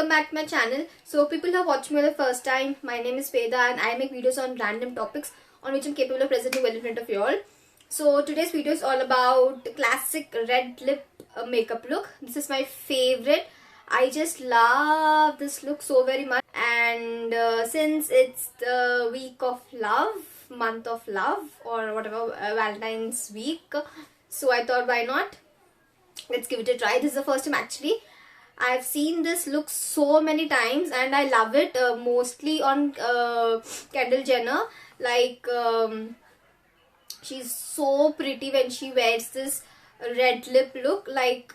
welcome back to my channel. So people who have watched me for the first time, my name is Veda and I make videos on random topics on which I'm capable of presenting well in front of you all. So today's video is all about the classic red lip makeup look. This is my favorite. I just love this look so very much, and since it's the week of love, month of love, or whatever, Valentine's week, so I thought why not, let's give it a try. This is the first time actually I've seen this look so many times and I love it, mostly on Kendall Jenner. Like she's so pretty when she wears this red lip look. Like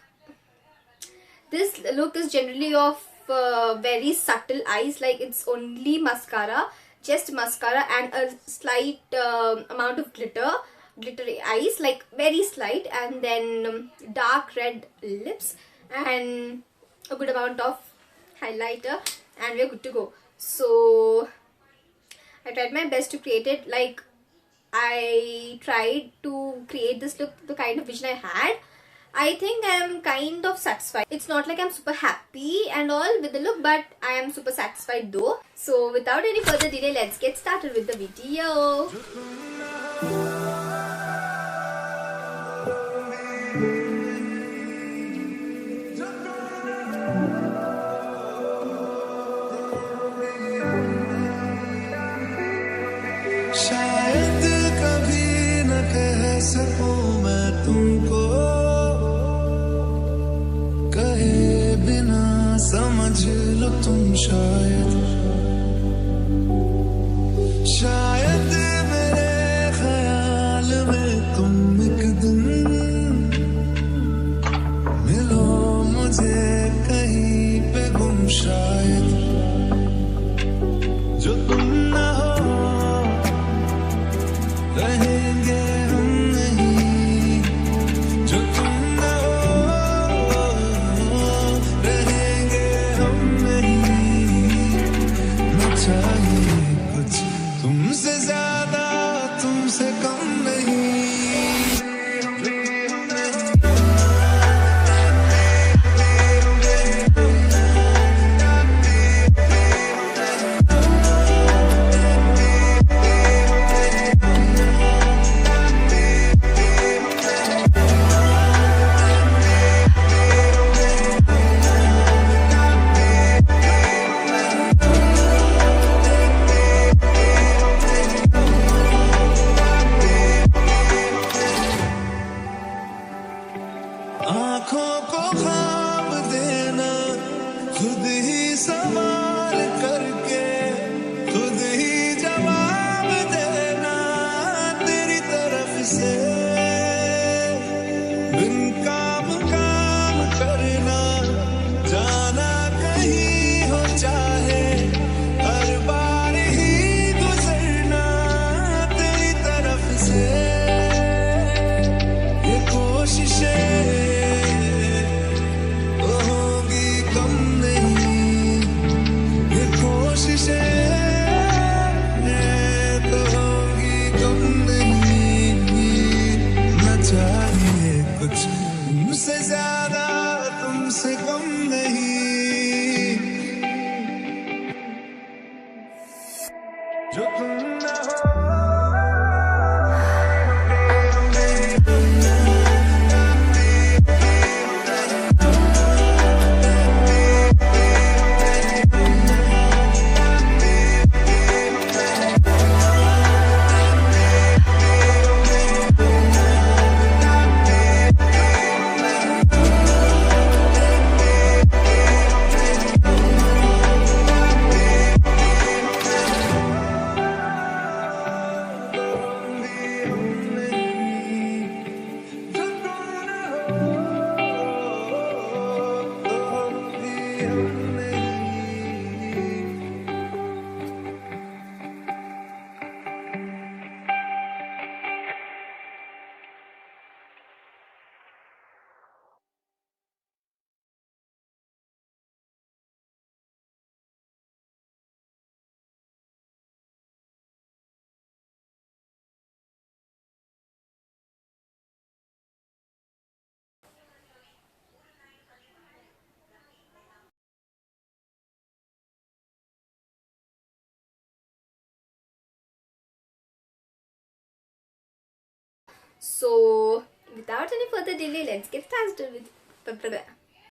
this look is generally of very subtle eyes, like it's only mascara, just mascara and a slight amount of glittery eyes, like very slight, and then dark red lips and a good amount of highlighter, and we're good to go. So I tried my best to create it. Like I tried to create this look the kind of vision I had. I think I am kind of satisfied. It's not like I'm super happy and all with the look, but I am super satisfied though. So without any further delay, let's get started with the video. शायद कभी न कह सकूं मैं तुमको, कहे बिना समझ लो तुम शायद मेरे ख्याल में तुम एक दिन मिलो मुझे कहीं पे गुम, शायद जो तुम ना हो रहेंगे हम नहीं, जो तुम ना हो रहेंगे हम नहीं। न चाहिए कुछ तुमसे ज्यादा, तुमसे कम नहीं। आँखों को ख्वाब देना, खुद ही सवाल करके खुद ही जवाब देना तेरी तरफ से, बिन काम करना, जाना कहीं हो चाहे हर बार ही गुजरना तेरी तरफ से। ये कोशिशें तुमसे ज्यादा, तुमसे कम नहीं, जो तुम ना हो। So without any further delay, let's get started with